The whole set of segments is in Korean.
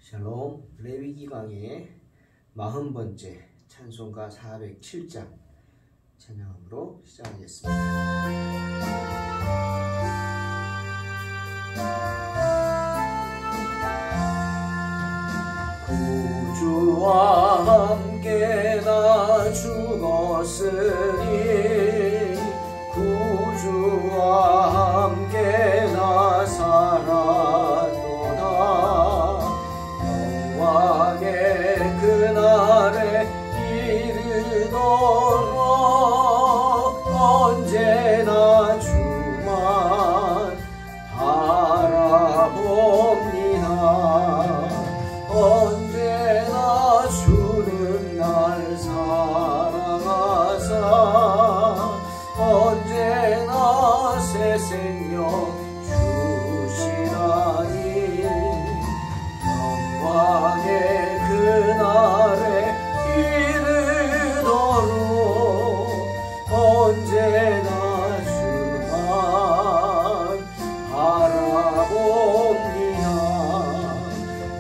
샬롬, 레위기 강의 40번째 찬송가 407장 찬양으로 시작하겠습니다. 구주와 함께 나 죽었으니 구주와 함께 나 살았도다. 영광의 그날에 이르도록 언제나 주만 바라봅니다. 언제나 주는 날 사랑하사 언제나 새 생명 주시나니 영광의 그날에 이르도록 언제나 주만 바라봅니다.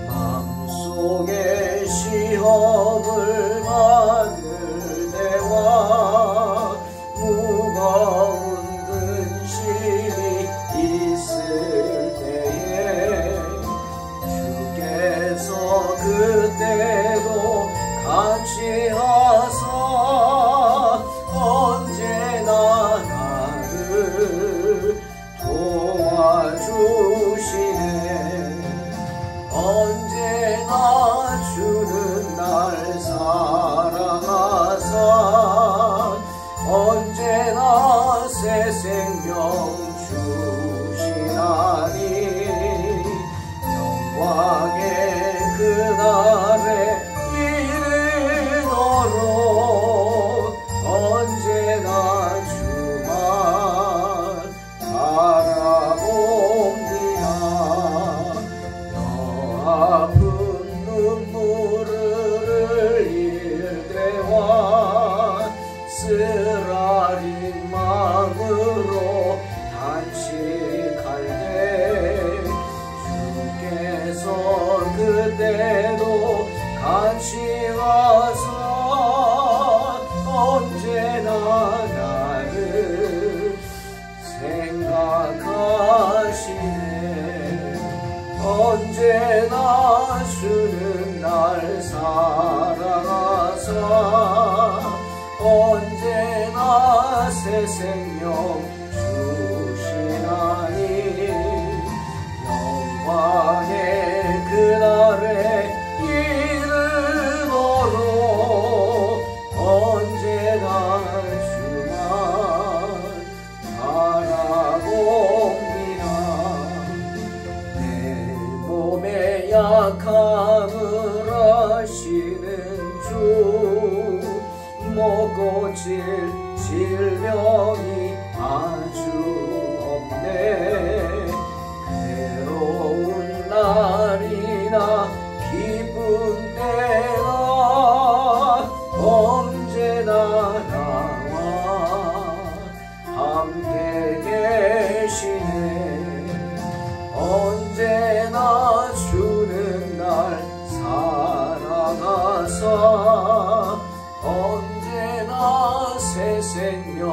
마음속에 시험을 받을 때와 무거운 근심이 있을 때에 주께서 그때도 같이 하사 언제나 나를 도와주시네. 언제나 주는 날 사랑하사 언제나 새 생명 주시나니 영광의 그날에 이르도록 언제나 주만 바라봅니다. 아픈 눈물을 흘릴 때와 쓰라린 마음으로 단식할 때 주께서 그때도 같이 와서 언제나 나를 생각하시네. 언제나 주는 날 사랑하사 언제나 새 생명 주시나니 영광의 그날에 이르도록 언제나 주만 바라봅니다. 내 몸의 약함을 아시는 주 못 고칠 질병이 아주 없네. 괴로운 날이나 기쁜 때나 언제나 나와 함께 계시네. 언제나 주는 날 사랑하사 언제나 새 생명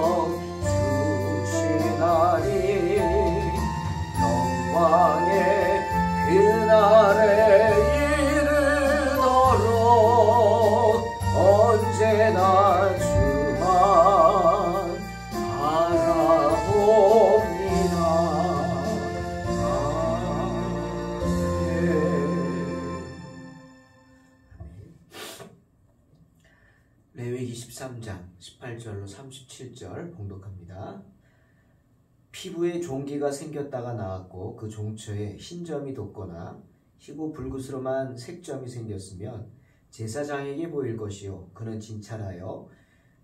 주시나니 영광의 그날에 이르도록 언제나 주만 바라봅니다. 레위기 13장 18절로 37절 봉독합니다. 피부에 종기가 생겼다가 나았고 그 종처에 흰점이 돋거나 희고 붉으스름한 색점이 생겼으면 제사장에게 보일 것이요 그는 진찰하여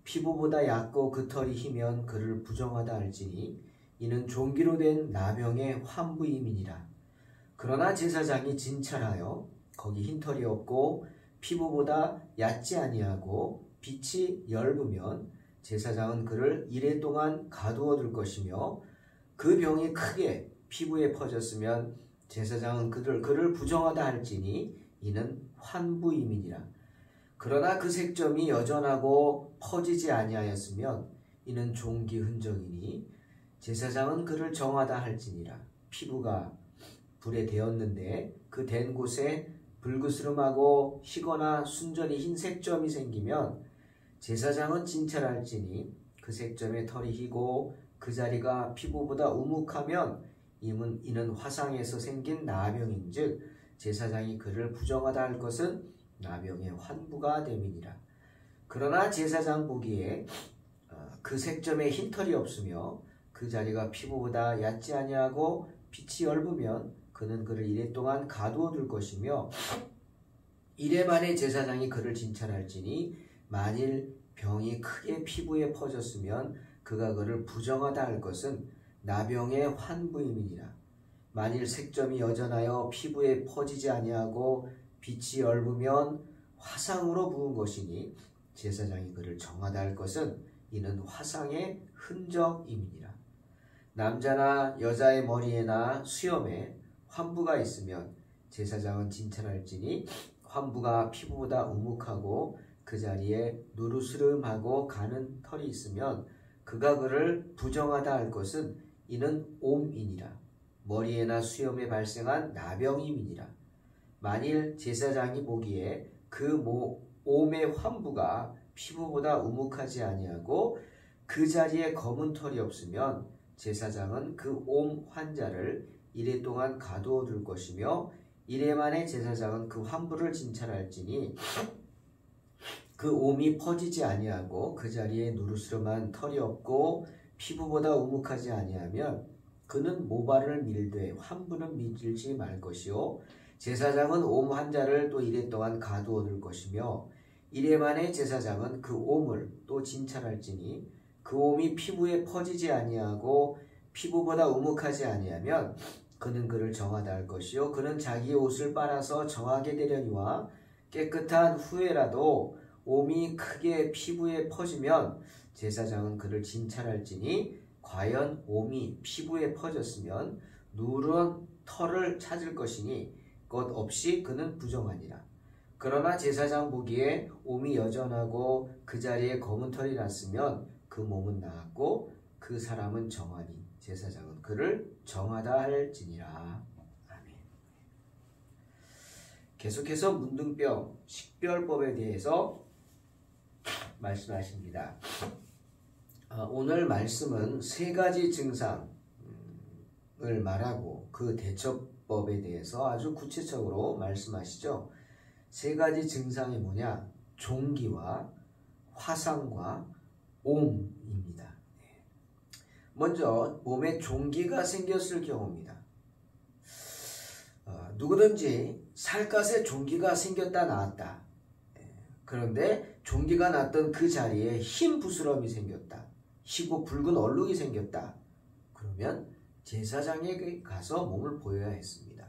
피부보다 얕고 그 털이 희면 그를 부정하다 할지니 이는 종기로 된 나병의 환부임이니라. 그러나 제사장이 진찰하여 거기 흰 털이 없고 피부보다 얕지 아니하고 빛이 엷으면 제사장은 그를 이레 동안 가두어 둘 것이며 그 병이 크게 피부에 퍼졌으면 제사장은 그를 부정하다 할지니 이는 환부임이니라. 그러나 그 색점이 여전하고 퍼지지 아니하였으면 이는 종기 흔적이니 제사장은 그를 정하다 할지니라. 피부가 불에 데었는데 그 댄 곳에 불그스름하고 희거나 순전히 흰 색점이 생기면 제사장은 진찰할지니 그 색점의 털이 희고 그 자리가 피부보다 우묵하면 이는 화상에서 생긴 나병인즉 제사장이 그를 부정하다 할 것은 나병의 환부가 됨이니라. 그러나 제사장 보기에 그 색점에 흰 털이 없으며 그 자리가 피부보다 얕지 아니하고 빛이 엷으면 그는 그를 이래 동안 가두어 둘 것이며 이래 만에 제사장이 그를 진찰할지니 만일 병이 크게 피부에 퍼졌으면 그가 그를 부정하다 할 것은 나병의 환부임이니라. 만일 색점이 여전하여 피부에 퍼지지 아니하고 빛이 엷으면 화상으로 부은 것이니 제사장이 그를 정하다 할 것은 이는 화상의 흔적임이니라. 남자나 여자의 머리에나 수염에 환부가 있으면 제사장은 진찰할지니 환부가 피부보다 우묵하고 그 자리에 누르스름하고 가는 털이 있으면 그가 그를 부정하다 할 것은 이는 옴이니라. 머리에나 수염에 발생한 나병임이니라. 만일 제사장이 보기에 그 옴의 환부가 피부보다 우묵하지 아니하고 그 자리에 검은 털이 없으면 제사장은 그 옴 환자를 이래 동안 가두어 둘 것이며 이래 만에 제사장은 그 환부를 진찰할지니 그 옴이 퍼지지 아니하고 그 자리에 누르스름한 털이 없고 피부보다 우묵하지 아니하면 그는 모발을 밀되 환부는 밀지 말 것이요 제사장은 옴 환자를 또 이래 동안 가두어 둘 것이며 이래 만에 제사장은 그 옴을 또 진찰할지니 그 옴이 피부에 퍼지지 아니하고 피부보다 우묵하지 아니하면 그는 그를 정하다 할 것이요 그는 자기의 옷을 빨아서 정하게 되려니와 깨끗한 후에라도 옴이 크게 피부에 퍼지면 제사장은 그를 진찰할지니 과연 옴이 피부에 퍼졌으면 누런 털을 찾을 것이니 것 없이 그는 부정하니라. 그러나 제사장 보기에 옴이 여전하고 그 자리에 검은 털이 났으면 그 몸은 나았고 그 사람은 정하니 제사장은 그를 정하다 할지니라. 아멘. 계속해서 문둥병 식별법에 대해서 말씀하십니다. 오늘 말씀은 세 가지 증상을 말하고 그 대처법에 대해서 아주 구체적으로 말씀하시죠. 세 가지 증상이 뭐냐? 종기와 화상과 옴입니다. 먼저 몸에 종기가 생겼을 경우입니다. 누구든지 살갗에 종기가 생겼다 나았다. 그런데 종기가 났던 그 자리에 흰 부스럼이 생겼다. 희고 붉은 얼룩이 생겼다. 그러면 제사장에게 가서 몸을 보여야 했습니다.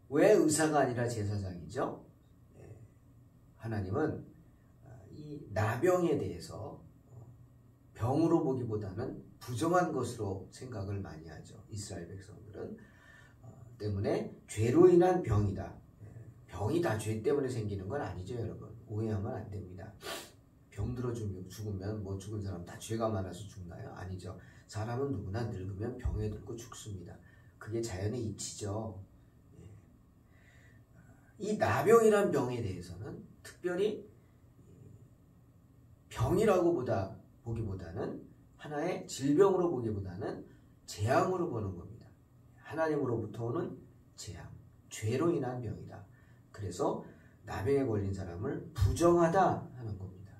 왜 의사가 아니라 제사장이죠? 하나님은 이 나병에 대해서 병으로 보기보다는 부정한 것으로 생각을 많이 하죠. 이스라엘 백성들은. 때문에 죄로 인한 병이다. 병이 다 죄 때문에 생기는 건 아니죠, 여러분. 오해하면 안 됩니다. 병들어 죽으면 뭐 죽은 사람 다 죄가 많아서 죽나요? 아니죠. 사람은 누구나 늙으면 병에 들고 죽습니다. 그게 자연의 이치죠. 이 나병이란 병에 대해서는 특별히 병이라고 보기보다는 하나의 질병으로 보기보다는 재앙으로 보는 겁니다. 하나님으로부터 오는 재앙, 죄로 인한 병이다. 그래서 나병에 걸린 사람을 부정하다 하는 겁니다.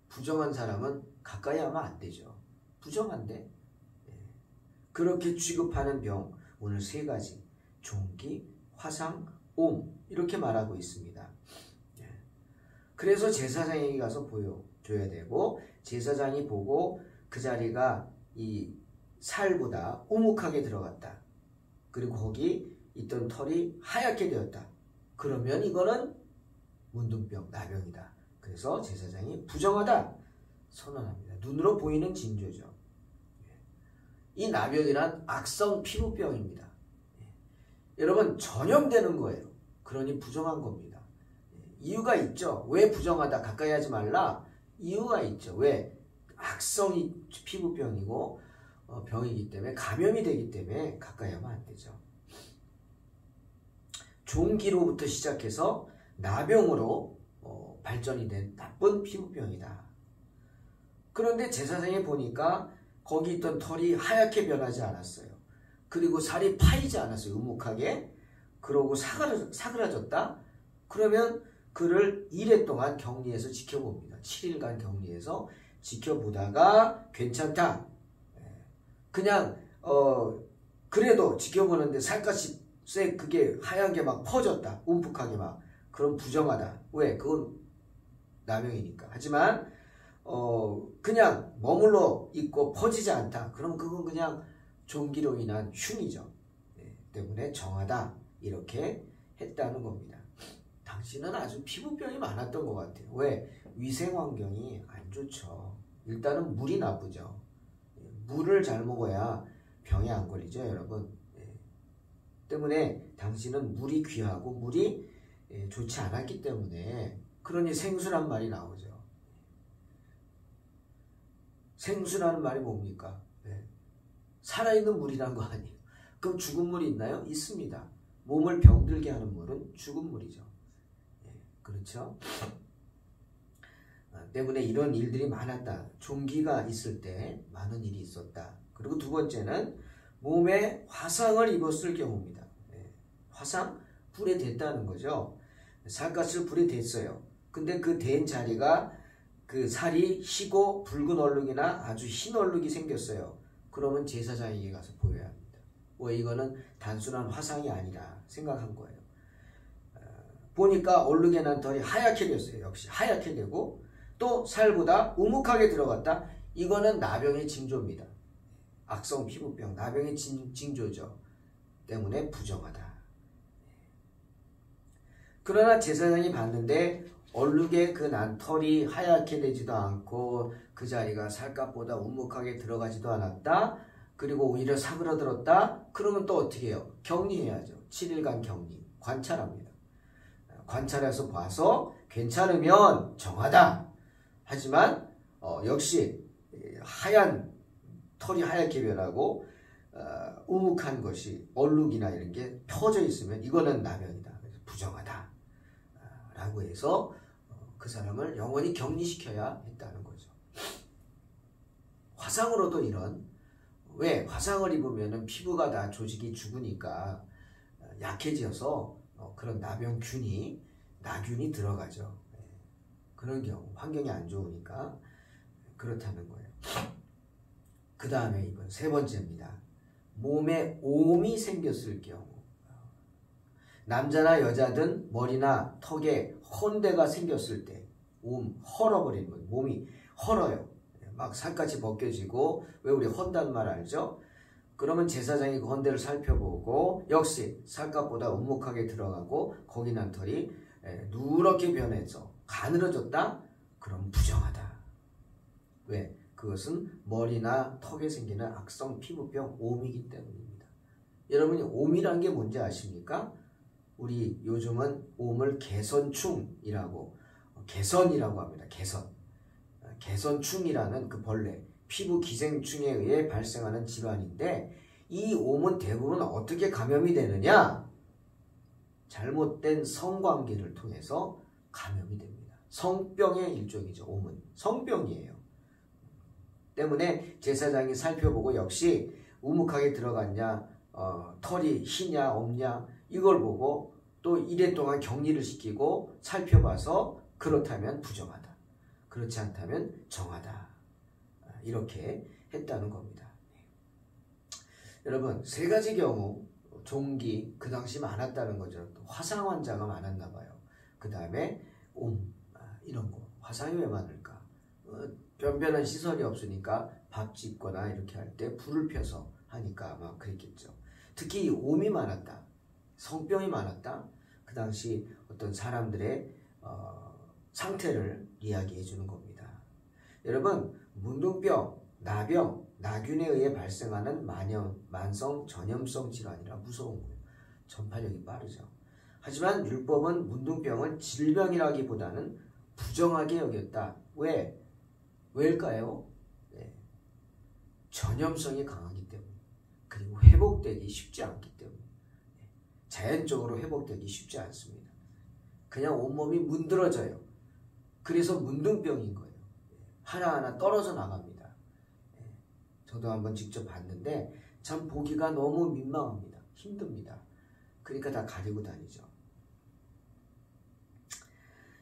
부정한 사람은 가까이 하면 안 되죠. 부정한데 그렇게 취급하는 병, 오늘 세 가지, 종기, 화상, 옴 이렇게 말하고 있습니다. 그래서 제사장에게 가서 보여줘야 되고 제사장이 보고 그 자리가 이 살보다 우묵하게 들어갔다. 그리고 거기 있던 털이 하얗게 되었다. 그러면 이거는 문둥병, 나병이다. 그래서 제사장이 부정하다 선언합니다. 눈으로 보이는 징조죠. 이 나병이란 악성 피부병입니다. 여러분 전염되는 거예요. 그러니 부정한 겁니다. 이유가 있죠. 왜 부정하다 가까이 하지 말라? 이유가 있죠. 왜? 악성이 피부병이고 병이기 때문에 감염이 되기 때문에 가까이 하면 안 되죠. 종기로부터 시작해서 나병으로 발전이 된 나쁜 피부병이다. 그런데 제사장이 보니까 거기 있던 털이 하얗게 변하지 않았어요. 그리고 살이 파이지 않았어요. 우묵하게. 그러고 사그라졌다. 그러면 그를 1회 동안 격리해서 지켜봅니다. 7일간 격리해서 지켜보다가 괜찮다. 그냥 그래도 지켜보는데 살갗이 그게 하얀 게 막 퍼졌다. 움푹하게 막. 그럼 부정하다. 왜? 그건 나병이니까. 하지만 그냥 머물러 있고 퍼지지 않다. 그럼 그건 그냥 종기로 인한 흉이죠. 때문에 정하다. 이렇게 했다는 겁니다. 당신은 아주 피부병이 많았던 것 같아요. 왜? 위생 환경이 안 좋죠. 일단은 물이 나쁘죠. 물을 잘 먹어야 병이 안 걸리죠, 여러분. 때문에 당신은 물이 귀하고 물이 좋지 않았기 때문에 그러니 생수란 말이 나오죠. 생수라는 말이 뭡니까? 살아있는 물이란 거 아니에요. 그럼 죽은 물이 있나요? 있습니다. 몸을 병들게 하는 물은 죽은 물이죠. 그렇죠? 때문에 이런 일들이 많았다. 종기가 있을 때 많은 일이 있었다. 그리고 두 번째는 몸에 화상을 입었을 경우입니다. 화상? 불에 댔다는 거죠. 살갗을 불에 댔어요. 근데 그 댄 자리가 그 살이 희고 붉은 얼룩이나 아주 흰 얼룩이 생겼어요. 그러면 제사장에게 가서 보여야 합니다. 왜? 이거는 단순한 화상이 아니라 생각한 거예요. 보니까 얼룩에 난 털이 하얗게 됐어요. 역시 하얗게 되고 또 살보다 우묵하게 들어갔다. 이거는 나병의 징조입니다. 악성 피부병, 나병의 징조죠. 때문에 부정하다. 그러나 제사장이 봤는데 얼룩에 그 난 털이 하얗게 되지도 않고 그 자리가 살갗보다 우묵하게 들어가지도 않았다. 그리고 오히려 사그러들었다. 그러면 또 어떻게 해요? 격리해야죠. 7일간 격리. 관찰합니다. 관찰해서 봐서 괜찮으면 정하다. 하지만 역시 하얀 털이 하얗게 변하고 우묵한 것이 얼룩이나 이런 게 펴져 있으면 이거는 나병이다. 그래서 부정하다. 라고 해서 그 사람을 영원히 격리시켜야 했다는 거죠. 화상으로도 이런 왜? 화상을 입으면 피부가 다 조직이 죽으니까 약해져서 그런 나병균이 나균이 들어가죠. 그런 경우 환경이 안 좋으니까 그렇다는 거예요. 그 다음에 이번 세 번째입니다. 몸에 옴이 생겼을 경우 남자나 여자든 머리나 턱에 헌대가 생겼을 때 옴, 헐어버리는 거예요. 몸이 헐어요. 막 살갗이 벗겨지고 왜 우리 헌다는 말 알죠? 그러면 제사장이 그 헌대를 살펴보고 역시 살갗보다 우묵하게 들어가고 거기 난 털이 누렇게 변해서 가늘어졌다? 그럼 부정하다. 왜? 그것은 머리나 턱에 생기는 악성 피부병 옴이기 때문입니다. 여러분이 옴이란 게 뭔지 아십니까? 우리 요즘은 옴을 개선충이라고 개선이라고 합니다. 개선충이라는 그 벌레 피부 기생충에 의해 발생하는 질환인데 이 옴은 대부분 어떻게 감염이 되느냐? 잘못된 성관계를 통해서 감염이 됩니다. 성병의 일종이죠. 옴은 성병이에요. 때문에 제사장이 살펴보고 역시 우묵하게 들어갔냐 털이 희냐 없냐 이걸 보고 또 1회 동안 격리를 시키고 살펴봐서 그렇다면 부정하다. 그렇지 않다면 정하다. 이렇게 했다는 겁니다. 여러분 세 가지 경우 종기 그 당시 많았다는 거죠. 또 화상 환자가 많았나 봐요. 그 다음에 옴 이런 거 화상이 왜 많을까? 변변한 시설이 없으니까 밥 짓거나 이렇게 할 때 불을 펴서 하니까 아마 그랬겠죠. 특히 옴이 많았다. 성병이 많았다. 그 당시 어떤 사람들의 상태를 이야기해 주는 겁니다. 여러분 문둥병, 나병, 나균에 의해 발생하는 만성 전염성 질환이라 무서운 거예요. 전파력이 빠르죠. 하지만 율법은 문둥병을 질병이라기보다는 부정하게 여겼다. 왜일까요? 네. 전염성이 강하기 때문에, 그리고 회복되기 쉽지 않기 때문에, 자연적으로 회복되기 쉽지 않습니다. 그냥 온몸이 문드러져요. 그래서 문둥병인 거예요. 하나하나 떨어져 나갑니다. 저도 한번 직접 봤는데 참 보기가 너무 민망합니다. 힘듭니다. 그러니까 다 가리고 다니죠.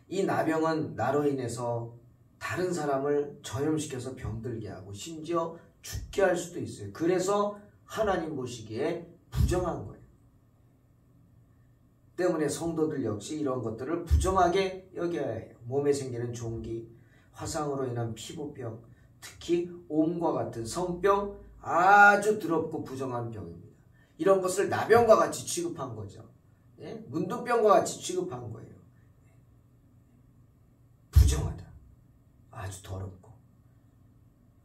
이 나병은 나로 인해서 다른 사람을 전염시켜서 병들게 하고 심지어 죽게 할 수도 있어요. 그래서 하나님 보시기에 부정한 거예요. 때문에 성도들 역시 이런 것들을 부정하게 여겨야 해요. 몸에 생기는 종기, 화상으로 인한 피부병, 특히 옴과 같은 성병, 아주 더럽고 부정한 병입니다. 이런 것을 나병과 같이 취급한 거죠. 예? 문둥병과 같이 취급한 거예요. 부정하다. 아주 더럽고.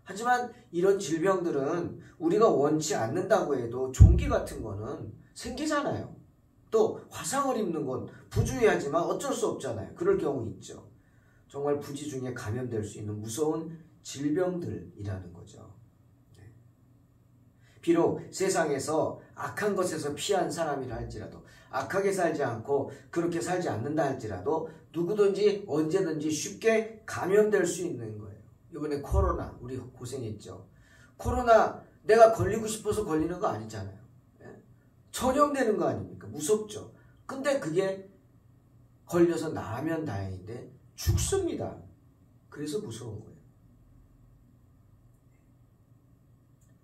하지만 이런 질병들은 우리가 원치 않는다고 해도 종기 같은 거는 생기잖아요. 또 화상을 입는 건 부주의하지만 어쩔 수 없잖아요. 그럴 경우 있죠. 정말 부지 중에 감염될 수 있는 무서운 질병들이라는 거죠. 비록 세상에서 악한 것에서 피한 사람이라 할지라도, 악하게 살지 않고 그렇게 살지 않는다 할지라도 누구든지 언제든지 쉽게 감염될 수 있는 거예요. 이번에 코로나 우리 고생했죠. 코로나 내가 걸리고 싶어서 걸리는 거 아니잖아요. 전염되는 거 아닙니까? 무섭죠. 근데 그게 걸려서 나으면 다행인데 죽습니다. 그래서 무서운 거예요.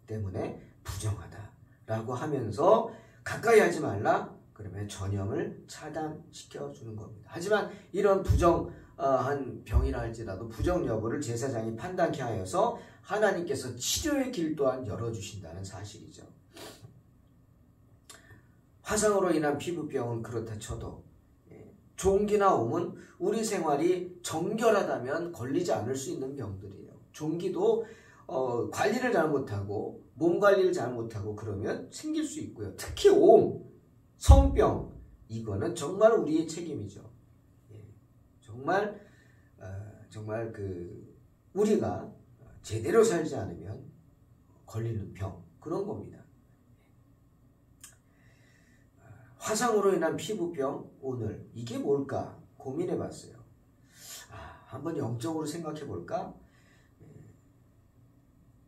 때문에 부정하다라고 하면서 가까이 하지 말라 그러면 전염을 차단시켜 주는 겁니다. 하지만 이런 부정한 병이라 할지라도 부정 여부를 제사장이 판단케 하여서 하나님께서 치료의 길 또한 열어주신다는 사실이죠. 화상으로 인한 피부병은 그렇다 쳐도 종기나 옴은 우리 생활이 정결하다면 걸리지 않을 수 있는 병들이에요. 종기도 관리를 잘못하고 몸 관리를 잘못하고 그러면 생길 수 있고요. 특히 옴, 성병 이거는 정말 우리의 책임이죠. 정말 우리가 제대로 살지 않으면 걸리는 병 그런 겁니다. 화상으로 인한 피부병 오늘 이게 뭘까 고민해 봤어요. 한번 영적으로 생각해 볼까?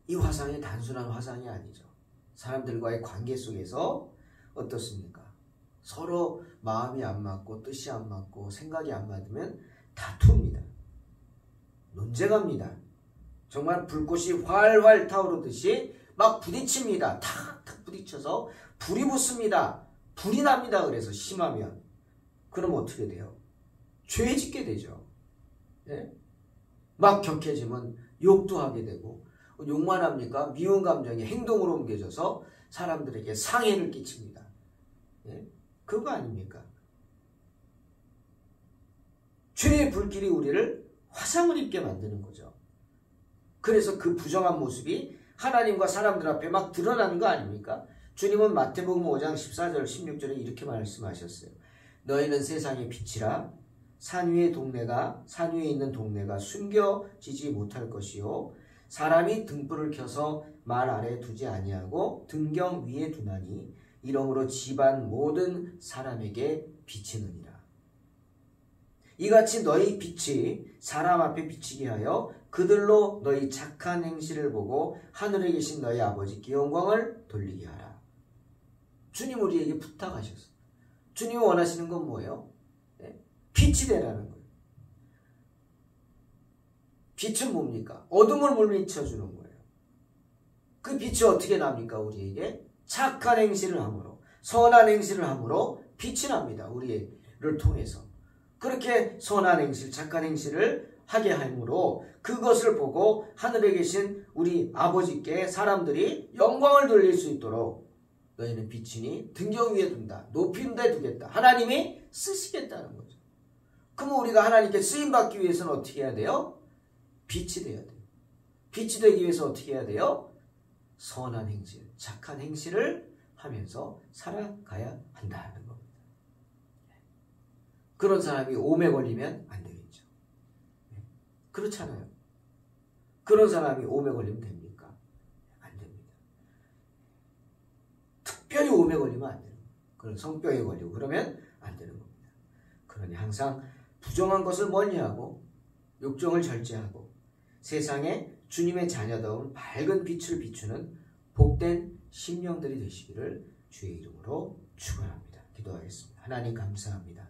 이 화상이 단순한 화상이 아니죠. 사람들과의 관계 속에서 어떻습니까? 서로 마음이 안 맞고 뜻이 안 맞고 생각이 안 맞으면 다툽니다. 논쟁합니다. 정말 불꽃이 활활 타오르듯이 막 부딪힙니다. 탁탁 부딪혀서 불이 붙습니다. 불이 납니다. 그래서 심하면 그럼 어떻게 돼요? 죄 짓게 되죠. 예? 막 격해지면 욕도 하게 되고 욕만 합니까? 미운 감정이 행동으로 옮겨져서 사람들에게 상해를 끼칩니다. 예? 그거 아닙니까? 죄의 불길이 우리를 화상을 입게 만드는 거죠. 그래서 그 부정한 모습이 하나님과 사람들 앞에 막 드러나는 거 아닙니까? 주님은 마태복음 5장 14절 16절에 이렇게 말씀하셨어요. 너희는 세상의 빛이라 산 위에 있는 동네가 숨겨지지 못할 것이요 사람이 등불을 켜서 말 아래 두지 아니하고 등경 위에 두나니 이러므로 집안 모든 사람에게 비치느니라. 이같이 너희 빛이 사람 앞에 비치게 하여 그들로 너희 착한 행실을 보고 하늘에 계신 너희 아버지께 영광을 돌리게 하라. 주님 우리에게 부탁하셨어요. 주님이 원하시는 건 뭐예요? 빛이 되라는 거예요. 빛은 뭡니까? 어둠을 물리쳐주는 거예요. 그 빛이 어떻게 납니까? 우리에게 착한 행실을 함으로 선한 행실을 함으로 빛이 납니다. 우리를 통해서. 그렇게 선한 행실, 착한 행실을 하게 함으로 그것을 보고 하늘에 계신 우리 아버지께 사람들이 영광을 돌릴 수 있도록 너희는 빛이니 등경 위에 둔다. 높은 데 두겠다. 하나님이 쓰시겠다는 거죠. 그러면 우리가 하나님께 쓰임받기 위해서는 어떻게 해야 돼요? 빛이 돼야 돼요. 빛이 되기 위해서 어떻게 해야 돼요? 선한 행실, 착한 행실을 하면서 살아가야 한다는 겁니다. 그런 사람이 오매 걸리면 안 되겠죠. 그렇잖아요. 그런 사람이 오매 걸리면 됩니까? 안 됩니다. 특별히 오매 걸리면 안 되는 거예요. 그런 성병에 걸리고 그러면 안 되는 겁니다. 그러니 항상 부정한 것을 멀리하고 욕정을 절제하고 세상에 주님의 자녀다운 밝은 빛을 비추는 복된 심령들이 되시기를 주의 이름으로 축원합니다. 기도하겠습니다. 하나님 감사합니다.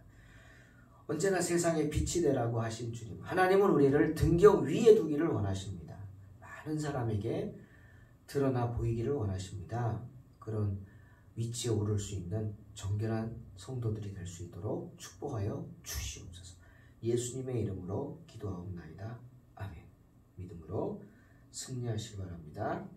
언제나 세상에 빛이 되라고 하신 주님, 하나님은 우리를 등경 위에 두기를 원하십니다. 많은 사람에게 드러나 보이기를 원하십니다. 그런 위치에 오를 수 있는 정결한 성도들이 될 수 있도록 축복하여 주시옵소서. 예수님의 이름으로 기도하옵나이다. 아멘. 믿음으로 승리하시기 바랍니다.